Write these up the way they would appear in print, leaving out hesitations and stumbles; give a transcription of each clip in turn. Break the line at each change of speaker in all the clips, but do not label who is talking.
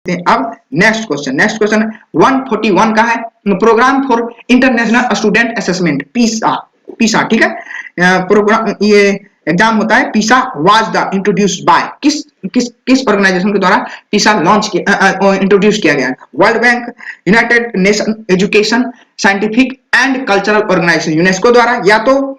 अब next question 141 का है, program for international student assessment PISA ठीक है। प्रोग्राम ये एग्जाम होता है। पीसा वाज द इंट्रोड्यूस्ड बाय किस किस किस ऑर्गेनाइजेशन के द्वारा पीसा लॉन्च किया इंट्रोड्यूस किया गया है? World Bank, United Nation Education Scientific and Cultural Organization UNESCO द्वारा, या तो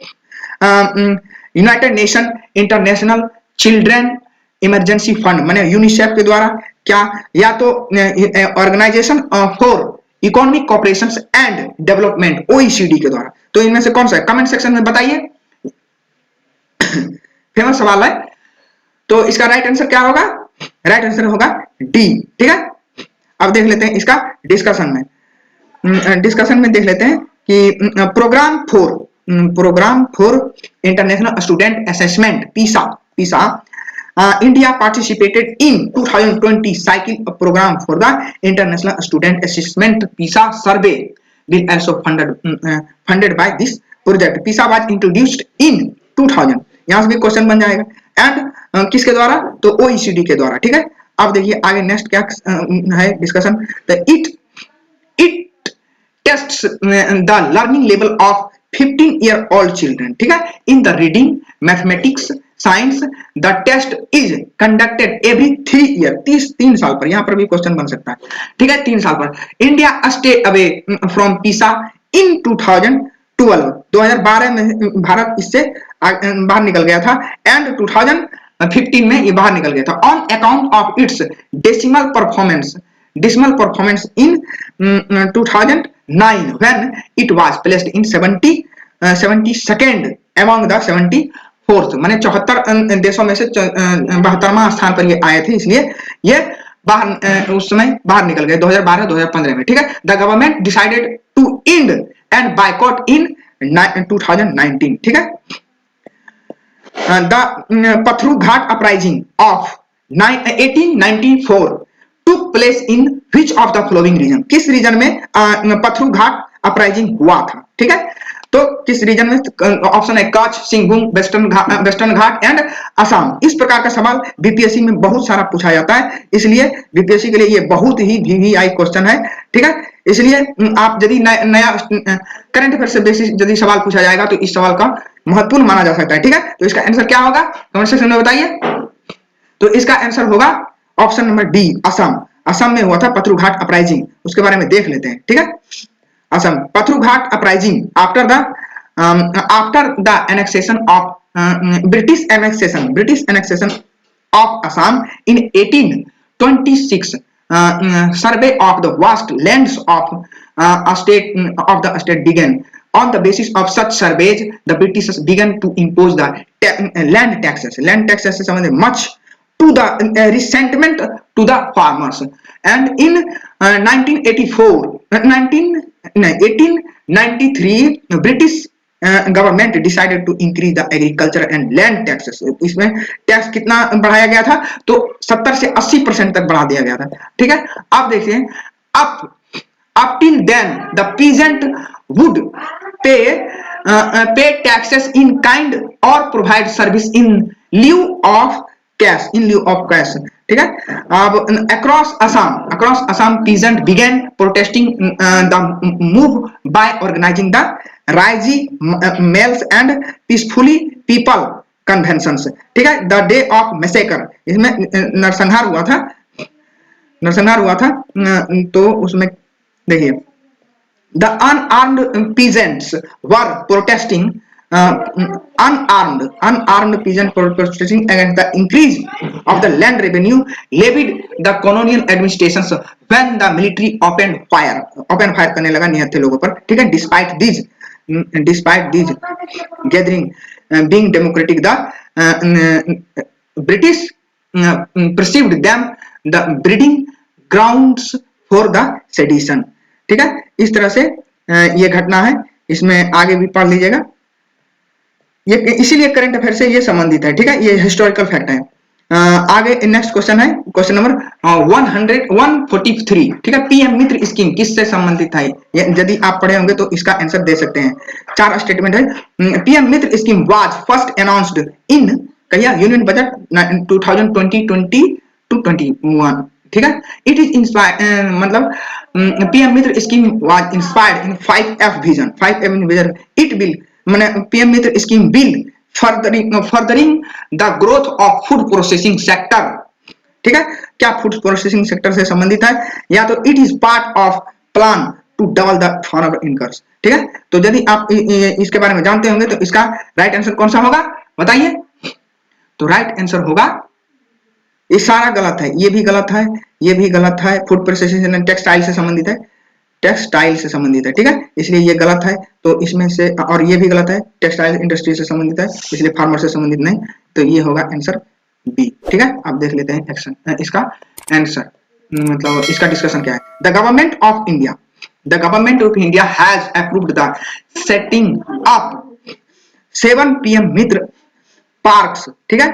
United Nation International Children Emergency Fund माने यूनिसेफ के द्वारा, क्या या तो Organization for Economic Cooperation and Development OECD के द्वारा। तो इनमें से कौन सा है? कमेंट सेक्शन में बताइए। फेमस सवाल है। तो इसका राइट आंसर क्या होगा? राइट आंसर होगा डी। ठीक है, अब देख लेते हैं इसका डिस्कशन में देख लेते हैं कि program for international student assessment PISA India participated in 2020 cycle program for the international student assessment PISA survey will also funded by this project. PISA was introduced in 2000, यहाँ से भी क्वेश्चन बन जाएगा। एंड किसके द्वारा? तो OECD के द्वारा। ठीक है, अब देखिए आगे नेक्स्ट क्या है discussion. It tests the learning level of 15-year-old children। ठीक है, in the reading, mathematics, science. The test is conducted every 3 year, 3 साल पर। यहां पर भी क्वेश्चन बन सकता है। ठीक है, 3 साल पर। इंडिया स्टे अवे फ्रॉम पीसा इन 2012 में भारत इससे बाहर निकल गया था। एंड 2015 में ये बाहर निकल गया था on account of its decimal performance in 2009 when it was placed in 72nd among the 74th, माने 74 देशों में से 72वां स्थान पर ये आए थे, इसलिए ये बाहर उस समय बाहर निकल गए 2012-2015 में। ठीक है, the government decided to end and boycott in 2019। ठीक है, the Pathru Ghat uprising of 1894 took place in which of the following region? किस रीजन में पथरू घाट अपराइजिंग हुआ था? ठीक है, तो किस रीजन में? ऑप्शन है Kutch, Singhbhum, western Ghat and Assam. इस प्रकार का सवाल बीपीएससी में बहुत सारा पूछा जाता है, इसलिए बीपीएससी के लिए ये बहुत ही वीवीआई क्वेश्चन है। ठीक है, इसलिए आप यदि नया करंट अफेयर से बेसिस यदि सवाल पूछा जाएगा तो इस सवाल का महत्वपूर्ण माना जा सकता है। ठीक है, तो इसका आंसर क्या होगा कमेंट सेक्शन में बताइए। तो इसका आंसर होगा ऑप्शन नंबर डी, असम में हुआ था पथरू घाट अपराइजिंग। उसके बारे में देख लेते हैं। ठीक है, Assam Pathru Ghat uprising after the annexation of British annexation of Assam in 1826 survey of the vast lands of the state began. On the basis of such surveys, the British began to impose the land taxes. Land taxes से संबंधित much to the resentment to the farmers. And in 1893, British government decided to increase the agriculture and land taxes. इसमें tax कितना बढ़ाया गया था? तो 70 से 80% तक बढ़ा दिया गया था। ठीक है, अब देखिए up till then the peasant would pay taxes in kind or provide service in lieu of cash। ठीक है, अब across Assam peasant began protesting the move by organizing the Raiji males and peacefully people conventions। ठीक है, the day of massacre, इसमें नरसंहार हुआ था। तो उसमें देखिए the unarmed peasants were protesting unarmed peasants protesting against the increase of the land revenue levied the colonial administrations when the military opened fire करने लगा निहत्थे लोगों पर। ठीक है, despite these gathering being democratic, the British perceived them the breeding grounds for the sedition। ठीक है, इस तरह से ये घटना है, इसमें आगे भी पढ़ लीजिएगा। ये इसीलिए करंट अफेयर से ये संबंधित है। ठीक है, ये हिस्टोरिकल फैक्ट है। आगे नेक्स्ट क्वेश्चन है, क्वेश्चन नंबर 143। ठीक है, पीएम मित्र स्कीम किससे संबंधित है? यदि आप पढ़े होंगे तो इसका आंसर दे सकते हैं। 4 स्टेटमेंट है। PM Mitra scheme was first announced in union budget 2020-21। ठीक है। इट इज इंस्पायर मतलब PM Mitra scheme was inspired in 5F vision, 5F vision. It will माने PM Mitra scheme will furthering the growth of food processing sector, ठीक है। क्या food processing sector से संबंधित है, या तो it is part of plan to double the farmer incomes, ठीक है। तो यदि आप इसके बारे में जानते होंगे तो इसका राइट आंसर कौन सा होगा बताइए। तो राइट आंसर होगा, ये सारा गलत है, ये भी गलत है, ये भी गलत है। फूड प्रोसेसिंग टेक्सटाइल से संबंधित है, टेक्सटाइल से संबंधित है, ठीक है, इसलिए ये गलत है। तो इसमें से, और ये भी गलत है, टेक्सटाइल इंडस्ट्री से संबंधित है, इसलिए फार्मर से संबंधित नहीं। तो ये होगा आंसर बी, ठीक है। आप देख लेते हैं एक्शन इसका आंसर, मतलब इसका डिस्कशन क्या है। The government of India, the government of India has approved the setting up 7 PM Mitra parks, ठीक है,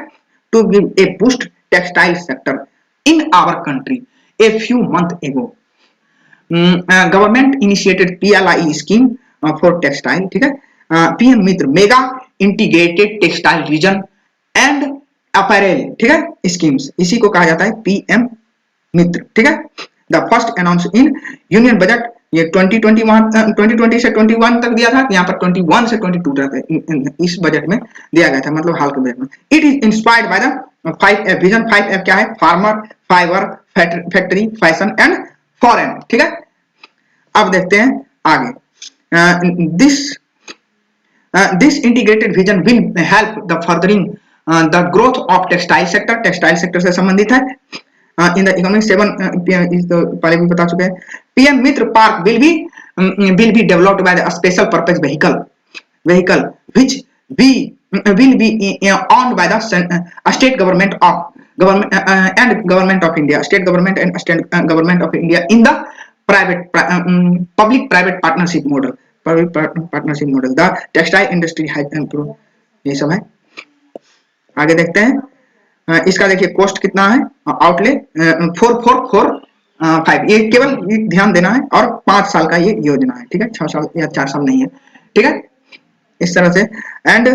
to give a boost textile sector in our country a few month ago. Government initiated PLI scheme for textile, ठीक है। PM Mitra mega integrated textile region and apparel, ठीक है, schemes, इसी को कहा जाता है पीएम मित्र, ठीक है। The first announce in union budget, ये 2020 से 21 तक दिया था, यहाँ पर 21 से 22 तक इस बजट में दिया गया था, मतलब हाल के बजट में। It is inspired by the 5F vision. 5F क्या है, farmer, fibre, factory, fashion and foreign, ठीक है। अब देखते हैं आगे। This integrated vision will help the furthering the growth of textile sector, textile sector से संबंधित है। इन द इकोनॉमिक 7 इस तो पहले भी बता चुके हैं। PM Mitra park will be developed by the special purpose vehicle which will be owned by the state government and government of India, state government and state government of India in the public private partnership model, the textile industry has improved। ये सब है, आगे देखते हैं। इसका देखिए cost कितना है, आउटले 4445, ये केवल ध्यान देना है, और 5 साल का ये योजना है, ठीक है, 6 साल या 4 साल नहीं है, ठीक है, इस तरह से। एंड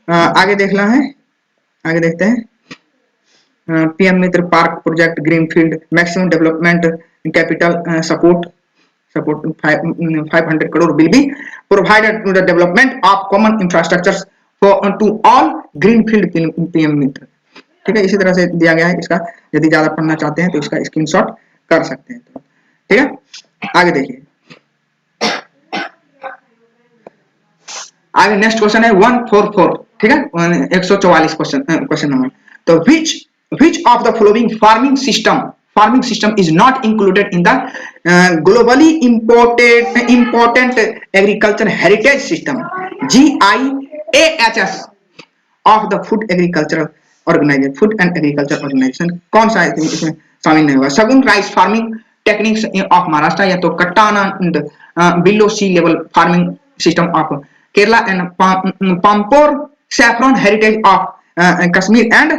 आगे देखना है, आगे देखते हैं। PM Mitra park project greenfield maximum development capital support 500 crore will be provided to the development of common infrastructures for to all greenfield PM मित्र, ठीक है, इसी तरह से दिया गया है। इसका यदि ज्यादा पढ़ना चाहते हैं तो इसका स्क्रीनशॉट कर सकते हैं, ठीक है। आगे देखिए, आगे नेक्स्ट क्वेश्चन है 144, ठीक है, 144 क्वेश्चन नंबर। तो which of the following farming system is not included in the globally important agriculture heritage system GIAHS of the food and agriculture organization? कौन सा इसमें शामिल नहीं होगा? Sagun rice farming techniques of Maharashtra, या तो Kuttanad below sea level farming system of Kerala and Pampore saffron heritage of Kashmir and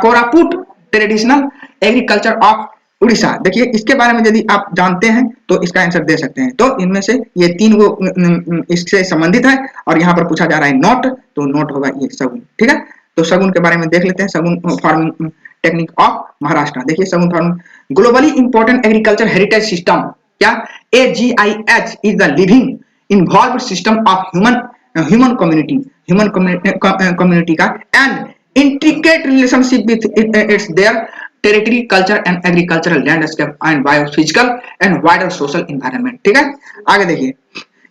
Koraput traditional agriculture of Orissa. देखिए इसके बारे में यदि आप जानते हैं तो इसका आंसर दे सकते हैं। तो इनमें से ये 3 वो इससे संबंधित है, और यहाँ पर पूछा जा रहा है नोट, तो नोट होगा ये सगुन, ठीक है। तो सगुन के बारे में देख लेते हैं, सगुन फार्मिंग टेक्निक ऑफ महाराष्ट्र। देखिए सगुन farming globally important agriculture heritage system, क्या AGIH is the living involved system of human community का and intricate relationship with its their territory, culture and agricultural landscape and biophysical and wider social environment, ठीक है। आगे देखिए,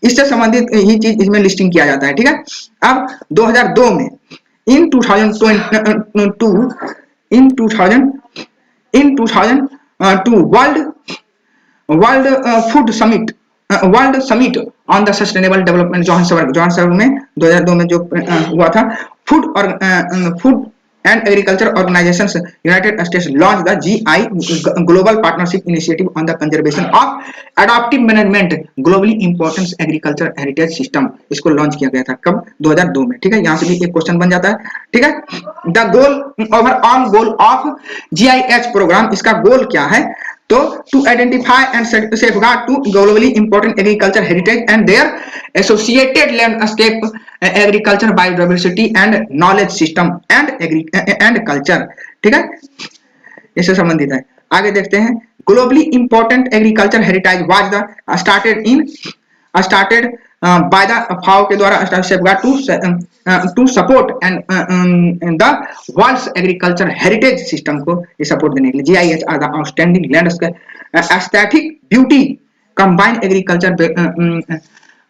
इससे संबंधित ही चीज इसमें लिस्टिंग किया जाता है, ठीक है। अब 2002 में in 2002 world summit on the sustainable development Johannesburg में 2002 में जो हुआ था, food and agriculture organization United States launch the GI global partnership initiative on the conservation of adoptive management globally importance agriculture heritage system. इसको launch किया गया था कब? 2002 में, ठीक है। यहाँ से भी एक क्वेश्चन बन जाता है, ठीक है। The goal overall goal of GIH programme, इसका गोल क्या है? तो to identify and safeguard to globally important agriculture heritage and their associated landscape, agriculture, biodiversity and knowledge system and culture, ठीक है, इससे संबंधित है। आगे देखते हैं, globally important agriculture heritage was the started by the FAO के द्वारा to support and the world's agriculture heritage system को ये सपोर्ट देने के लिए। GIAH are the outstanding landscape aesthetic beauty combine agriculture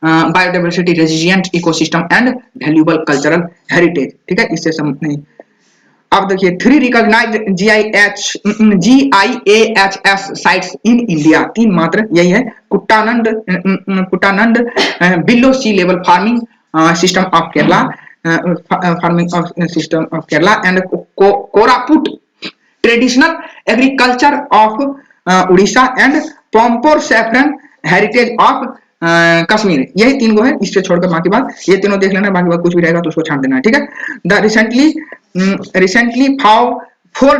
biodiversity resilient ecosystem and valuable cultural heritage. ठीक है, इससे नहीं। अब देखिए 3 recognized GIAHS sites in India, 3 मात्र यही है, Kuttanad below sea level farming system of Kerala, and Koraput traditional agriculture of Orissa and Pampore saffron heritage of Kashmir. यही 3 गो है, इससे छोड़कर बाकी बात ये तीनों देख लेना, बाकी बात कुछ भी रहेगा तो उसको छांट देना है। ठीक है, the recently found 4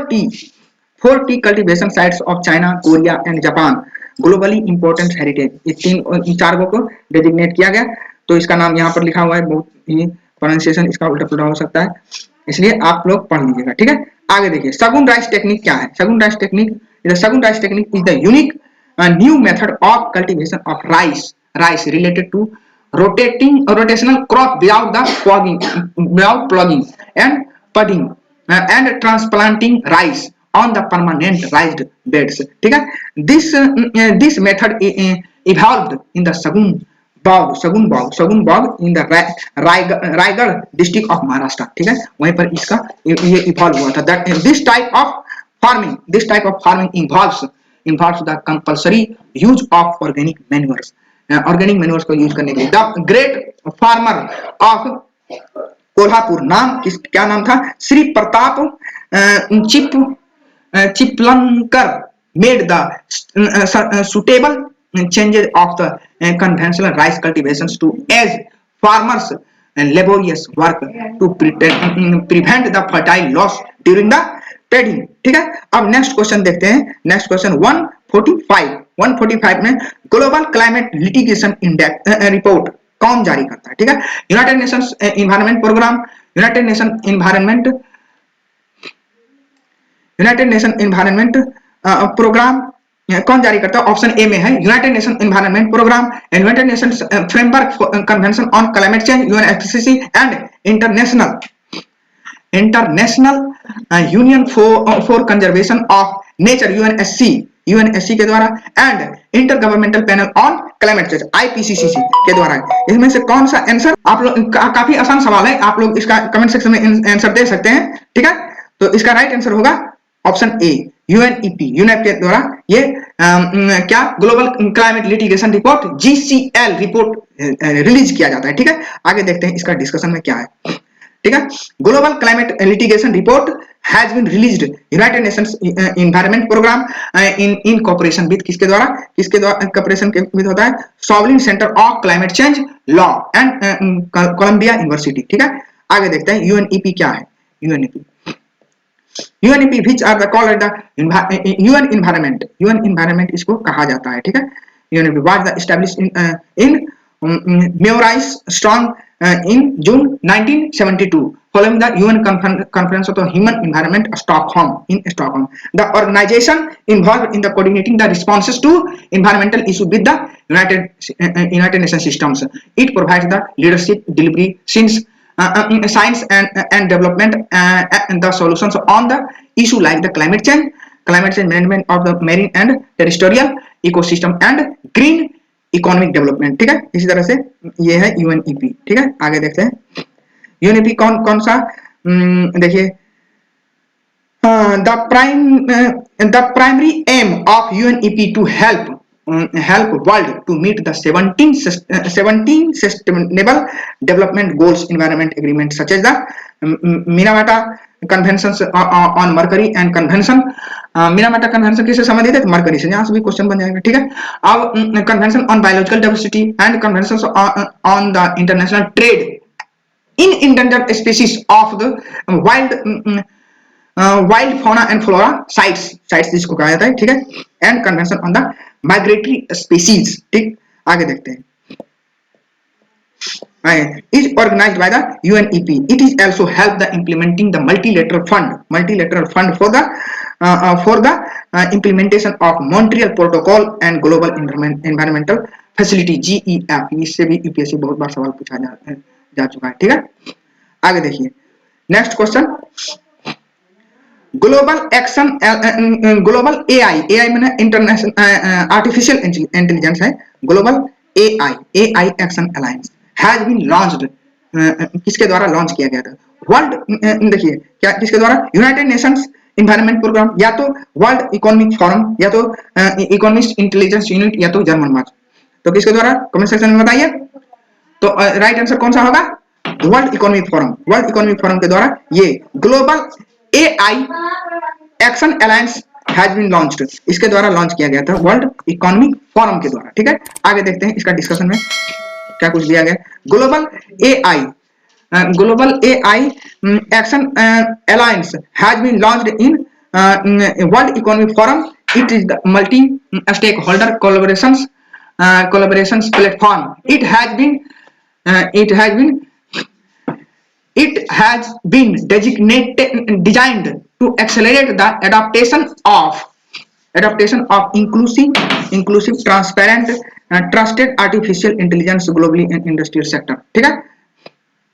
T cultivation sites of China, Korea and Japan globally important heritage. ये 4 को डेजिग्नेट किया गया, तो इसका नाम यहाँ पर लिखा हुआ है, बहुत ही प्रोनाउंसिएशन इसका उल्टा पुल्टा हो सकता है, इसलिए आप लोग पढ़ लीजिएगा। ठीक है, आगे देखिए शगुन राइस टेक्निक क्या है। Shagun rice technique is the unique new method of cultivation of rice related to rotational crop without plugging and pudding and transplanting rice on the permanent raised beds। ठीक है, this method evolved in the Sagun Bog in the Raigad district of Maharashtra। ठीक है, वहीं पर इसका ये evolve हुआ था। That this type of farming involves the compulsory use of organic manures को यूज करने के लिए। The great farmer of Kolhapur, क्या नाम था, Shri Pratap Chiplunkar made the suitable changes of the conventional rice cultivations to as farmers laborious work to prevent the fertile loss during the puddling. ठीक है, अब नेक्स्ट क्वेश्चन देखते हैं। नेक्स्ट क्वेश्चन 145 में Global Climate Litigation Index report कौन जारी करता है। ठीक है, United Nations Environment Programme, United Nation Environment Programme कौन जारी करता है? ऑप्शन ए में है United Nation Environment Programme, United Nations Framework Convention on Climate Change UNFCC and International Union for Conservation of Nature UNSC के द्वारा and Intergovernmental Panel on Climate Change IPCC के द्वारा। इसमें से कौन सा आंसर? आप लोग काफी आसान सवाल है, आप लोग इसका कमेंट सेक्शन में आंसर दे सकते हैं। ठीक है, तो इसका राइट आंसर होगा ऑप्शन ए यूनेप के द्वारा ये क्या global Climate Litigation report GCL report release किया जाता है। ठीक है, आगे देखते हैं इसका डिस्कशन में क्या है। ठीक है, Global Climate Litigation report has been released United Nations Environment Programme in cooperation with किसके द्वारा कोऑपरेशन के विद होता है Sabin Center of Climate Change Law and Columbia University. ठीक है, आगे देखते हैं UNEP क्या है। UNEP which are the called the UN environment इसको कहा जाता है। ठीक है, UNEP was the established in Maurice Strong in June 1972 following the UN Conference of the Human Environment Stockholm. The organization involved in the coordinating the responses to environmental issues with the United Nations systems. It provides the leadership delivery since science and development and the solutions on the issue like the climate change management of the marine and terrestrial ecosystem and green economic development. ठीक है, इसी तरह से ये है UNEP। ठीक है, आगे देखते हैं UNEP कौन सा देखिए the primary aim of UNEP to help world to meet the 17 sustainable development goals environment agreement such as the Minamata Conventions on Mercury and Convention Minamata convention किससे संबंधित है? मरकरी से। यहाँ से भी क्वेश्चन बन जाएगा। ठीक है, अब convention on biological diversity and convention on the international trade in endangered species of the wild fauna and flora sites जिसको कहा जाता है। ठीक है, and convention on the migratory species. ठीक, आगे देखते हैं is organized by the UNEP. It is also help the implementing the multilateral fund for the for the implementation of Montreal Protocol and Global Environmental Facility GEF। इससे भी UPSC बहुत बार सवाल पूछा जा चुका है, ठीक है। आगे देखिए next question, global action, global AI, AI मैंने इंटरनेशनल आर्टिफिशियल इंटेलिजेंस है, Global AI Action Alliance has been launched, किसके द्वारा लॉन्च किया गया था? वर्ल्ड, देखिए क्या किसके द्वारा? यूनाइटेड नेशंस इन्वायरमेंट प्रोग्राम, या तो वर्ल्ड इकोनॉमिक फोरम, या तो इकोनॉमिस्ट इंटेलिजेंस यूनिट, या तो जर्मन मार्च। तो किसके द्वारा? कमेंट सेक्शन में बताइए। तो राइट आंसर कौन सा होगा? World Economic Forum, World Economic Forum के द्वारा ये Global AI Action Alliance has been launched, इसके द्वारा लॉन्च किया गया था वर्ल्ड इकोनॉमिक फोरम के द्वारा, ठीक है। आगे देखते हैं इसका डिस्कशन में क्या कुछ दिया गया। Global AI, global AI Action Alliance has been launched in World Economic Forum. It is the multi stakeholder collaborations platform. It has been designed to accelerate the adaptation of inclusive, transparent, trusted artificial intelligence globally in industrial sector, ठीक है।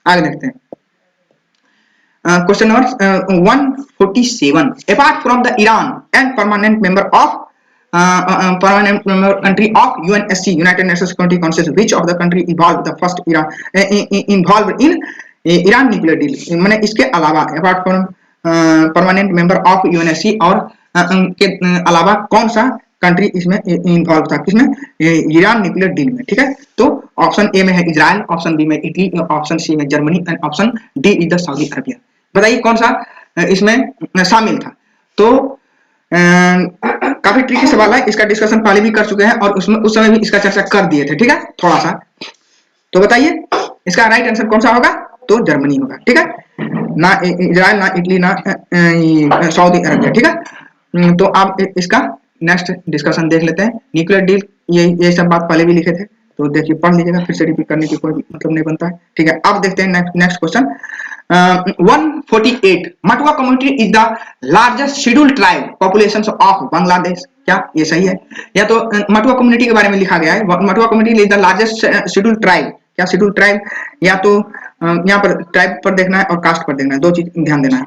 आगे देखते हैं question number 147, apart from the Iran and permanent member country of UNSC, United Nations Security Council, which of the country involved the first involved in Iran nuclear deal, मैंने इसके अलावा apart from permanent member of UNSC और के अलावा कौन सा country इसमें involve था, किसमें? ईरान न्यूक्लियर डील में, ठीक है। तो ऑप्शन ए में है इजराइल, ऑप्शन बी में इटली, ऑप्शन सी में Germany and option D is the Saudi Arabia. बताइए कौन सा इसमें शामिल था। तो काफी ट्रिकी सवाल है, इसका डिस्कशन पहले भी कर चुके हैं और उसमें उस समय भी इसका चर्चा कर दिए थे, ठीक है, थोड़ा सा। तो बताइए इसका राइट आंसर कौन सा होगा? तो जर्मनी होगा, ठीक है, ना इजराइल, ना इटली, ना सऊदी अरबिया, ठीक है। तो आप इसका नेक्स्ट डिस्कशन देख लेते हैं। न्यूक्लियर डील ये सब बात पहले भी लिखे थे, तो देखिए पढ़ लीजिएगा, फिर से रिपीट करने की कोई मतलब नहीं बनता है, ठीक है। अब देखते हैं next question 148, Matua community is the largest scheduled tribe population of Bangladesh. क्या ये सही है? या तो मटुआ कम्युनिटी के बारे में लिखा गया है, Matua community is the largest scheduled tribe, क्या शेड्यूल्ड ट्राइब, या तो यहाँ पर ट्राइब पर देखना है और कास्ट पर देखना है, दो चीज ध्यान देना है।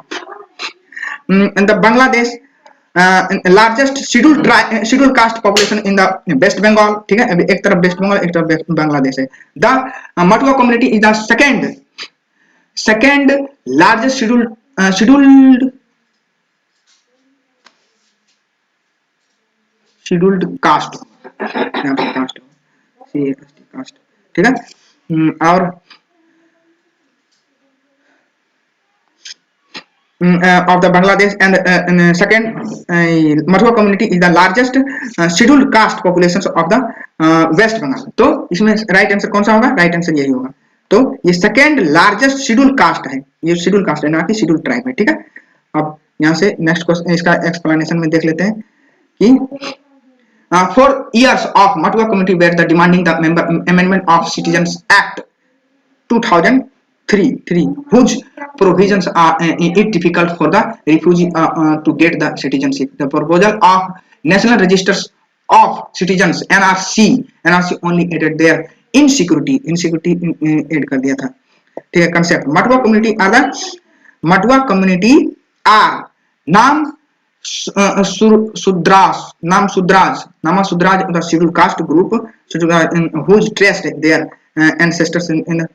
The Bangladesh largest scheduled caste population in the West Bengal, ठीक है, एक तरफ वेस्ट बंगाल, एक तरफ बांग्लादेश है। The Matua community is the second largest scheduled cast, यहाँ पर कास्ट, ठीक है। और of the Bangladesh and second Mathua community is the largest scheduled caste populations of the West Bengal। तो इसमें राइट आंसर कौन सा होगा? राइट आंसर यही होगा। तो ये सेकेंड लार्जेस्ट शेड्यूल कास्ट है, ये शेड्यूल कास्ट है ना कि शेड्यूल ट्राइब है, ठीक है। अब यहाँ से नेक्स्ट क्वेश्चन इसका एक्सप्लेनेशन में देख लेते हैं कि for years of Mathua community were the demanding the amendment of Citizens Act 2003, whose provisions are it difficult for the refugee to get the citizenship. The proposal of National Registers of Citizens NRC only added their insecurity add कर दिया था, ठीक है। Concept Matua community are नाम Sudraj the scheduled caste group whose traced their ancestors in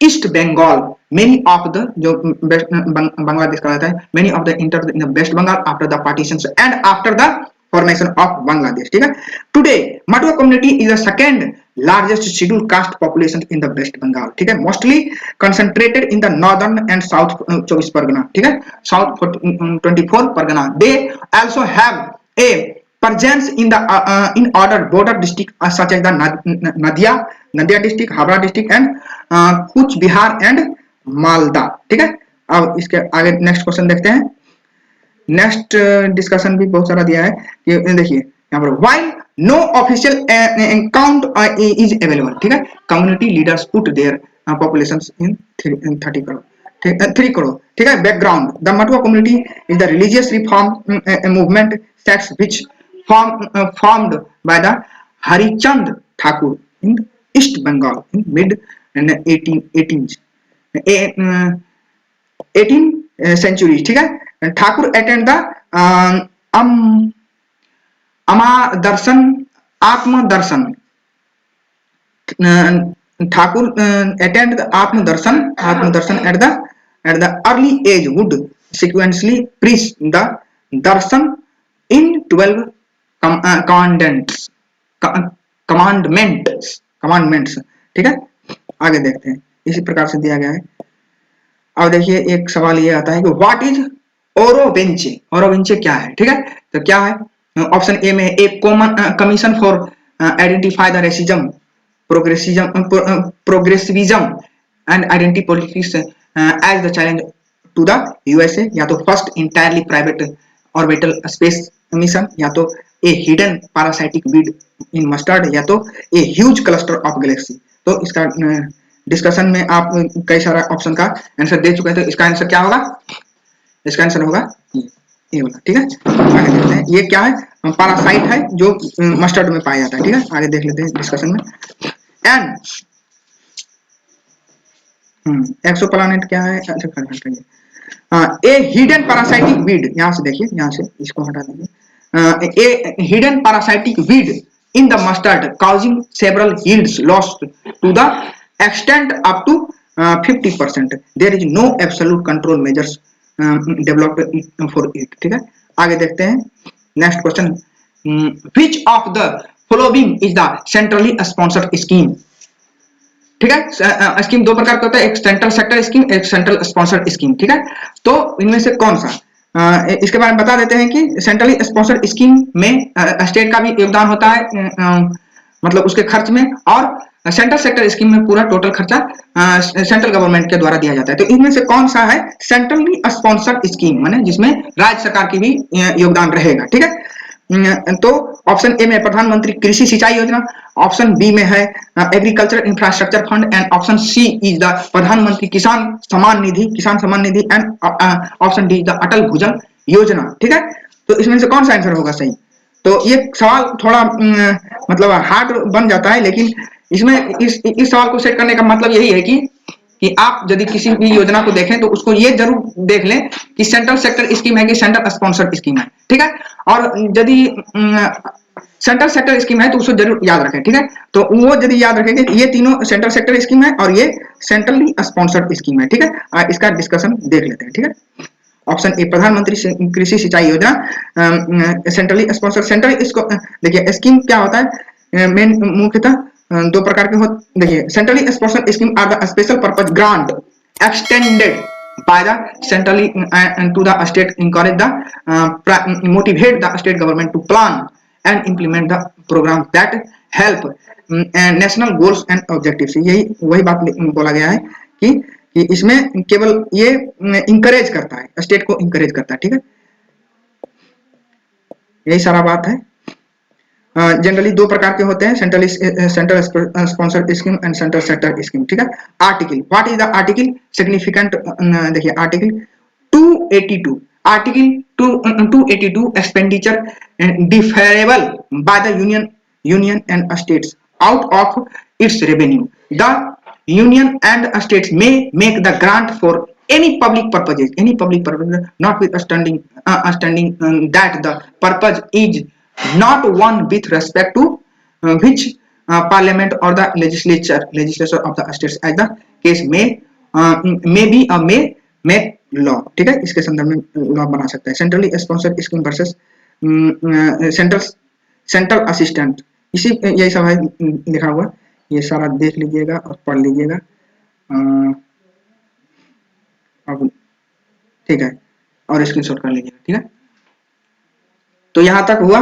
East Bengal, many of the जो बांग्लादेश का रहता है, many of the entered in the West Bengal after the partitions and after the formation of Bangladesh, ठीक है। Today Matua community is the second largest scheduled caste population in the West Bengal, ठीक है, mostly concentrated in the northern and south 24 Pargana, ठीक है, south 24 Pargana. They also have a presence in the in other border district such as the Nadia district, Habra district and कुछ Bihar and Malda, ठीक है। अब इसके आगे नेक्स्ट क्वेश्चन देखते हैं। नेक्स्ट डिस्कशन भी बहुत सारा दिया है कि देखिए यहाँ पर while no official count is available, ठीक है, community leaders put their populations in 30 crore. 3 crore, ठीक है। Background, the Matua community is the religious reform movement sects which formed by the Harichand Thakur in East Bengal in mid 18 century, ठीक है। Thakur attend the अमा दर्शन आत्मदर्शन, Thakur attend the आत्मदर्शन at the early age would sequentially preach the darshan in 12 commandments, ठीक है। आगे देखते हैं, इसी प्रकार से दिया गया है। अब देखिए एक सवाल ये आता है कि व्हाट इज ओरोवेंचे, ओरोवेंचे क्या है, ठीक है। तो क्या है, ऑप्शन ए में a common commission for identify the racism, progressivism and identity politics as the challenge to the USA, या तो first entirely private orbital space mission, या तो a hidden parasitic weed in mustard, या तो a huge cluster of galaxy. तो इसका discussion में आप कई सारा ऑप्शन का आंसर दे चुके हैं, तो इसका आंसर क्या होगा, इसका आंसर होगा ये वाला, ठीक है। आगे देखते हैं ये क्या है, पैरासाइट है जो मस्टर्ड में पाया जाता है, ठीक है। आगे देख लेते हैं डिस्कशन में। एंड एक्सोप्लैनेट क्या है, अच्छा ए हिडन पैरासाइटिक वीड, यहाँ से देखिए, यहाँ से इसको हटा दीजिए, ए hidden parasitic weed in the mustard causing several yields loss to the extent up to 50%. There is no absolute control measures developed for it, ठीक है। आगे देखते हैं next question, which of the following is the centrally sponsored scheme, ठीक है। Scheme दो प्रकार का होता है, एक सेंट्रल सेक्टर स्कीम, एक सेंट्रल स्पॉन्सर्ड स्कीम, ठीक है। तो इनमें से कौन सा, इसके बारे में बता देते हैं कि सेंट्रली स्पॉन्सर्ड स्कीम में स्टेट का भी योगदान होता है, मतलब उसके खर्च में, और सेंट्रल सेक्टर स्कीम में पूरा टोटल खर्चा सेंट्रल गवर्नमेंट के द्वारा दिया जाता है। तो इनमें से कौन सा है सेंट्रली स्पॉन्सर्ड स्कीम, माने जिसमें राज्य सरकार की भी योगदान रहेगा, ठीक है। तो ऑप्शन ए में प्रधानमंत्री कृषि सिंचाई योजना, ऑप्शन बी में है agriculture infrastructure fund, and option C is the Pradhanmantri Kisan Samman Nidhi, and option D is the Atal Bhujal Yojana, ठीक है। तो इसमें से कौन सा आंसर होगा सही। तो ये सवाल थोड़ा मतलब हार्ड बन जाता है, लेकिन इसमें इस सवाल को सेट करने का मतलब यही है कि आप यदि किसी भी योजना को देखें तो उसको ये जरूर देख लें कि सेंट्रल सेक्टर स्कीम है कि सेंट्रल स्पॉन्सर्ड स्कीम है, ठीक है। और यदि सेंट्रल सेक्टर स्कीम है तो उसको जरूर याद रखें, ठीक है। तो वो यदि याद रखेंगे ये तीनों सेंट्रल सेक्टर स्कीम है और ये सेंट्रली स्पॉन्सर्ड स्कीम है, ठीक है। इसका डिस्कशन देख लेते हैं, ठीक है। ऑप्शन ए प्रधानमंत्री कृषि सिंचाई योजना सेंट्रली स्पॉन्सर्ड, सेंट्रल इसको देखिए स्कीम क्या होता है, मेन मुख्यतः दो प्रकार के होते, देखिए centrally sponsored scheme are the special purpose grant extended by the centrally to the state, encourage the motivate the state government to plan and implement the program that help national goals and objectives। यही वही बात बोला गया है कि इसमें केवल ये इंकरेज करता है, स्टेट को इंकरेज करता है, ठीक है। यही सारा बात है। जनरली दो प्रकार के होते हैं, central sponsored scheme and central sector scheme, ठीक है। Article, what is the article significant, देखिए article 282, article 282 expenditure deferable by the union and states out of its revenue, the union and states may make the grant for any public purpose notwithstanding that the purpose is not one with respect to which parliament or the legislature of the states as the case may be a may make law, ठीक है। इसके संदर्भ में law बना सकता है। Centrally sponsored scheme versus central assistant, इसी यही सब है लिखा हुआ, ये सारा देख लीजिएगा और पढ़ लीजिएगा, अब ठीक है, और स्क्रीनशॉट कर लीजिएगा, ठीक है। तो यहां तक हुआ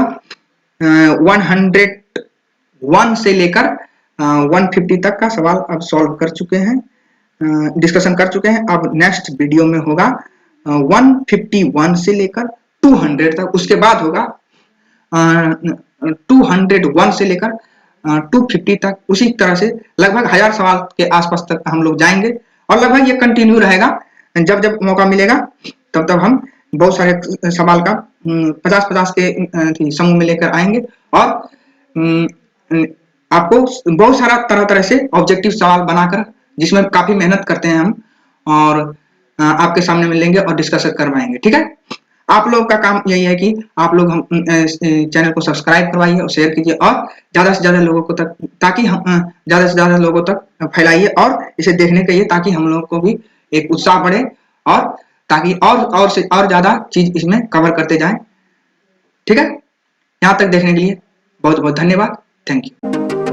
101 से लेकर 150 तक का सवाल अब सॉल्व कर चुके हैं, डिस्कशन कर चुके हैं। अब नेक्स्ट वीडियो में होगा 151 से लेकर 200 तक, उसके बाद होगा 201 से लेकर 250 तक, उसी तरह से लगभग 1000 सवाल के आसपास तक हम लोग जाएंगे और लगभग ये कंटिन्यू रहेगा। जब जब मौका मिलेगा तब तब हम बहुत सारे सवाल का 50-50 के समूह में लेकर आएंगे और आपको बहुत सारा तरह से ऑब्जेक्टिव सवाल बनाकर, जिसमें काफी मेहनत करते हैं हम, और आपके सामने मिलेंगे और डिस्कस करवाएंगे। ठीक है, आप लोग का काम यही है कि आप लोग हम चैनल को सब्सक्राइब करवाइए और शेयर कीजिए और ज्यादा से ज्यादा लोगों को तक, ताकि हम ज्यादा से ज्यादा लोगों तक फैलाइए और इसे देखने के लिए, ताकि हम लोग को भी एक उत्साह बढ़े और ताकि और से और ज्यादा चीज इसमें कवर करते जाएं। ठीक है, यहाँ तक देखने के लिए बहुत बहुत धन्यवाद। Thank you.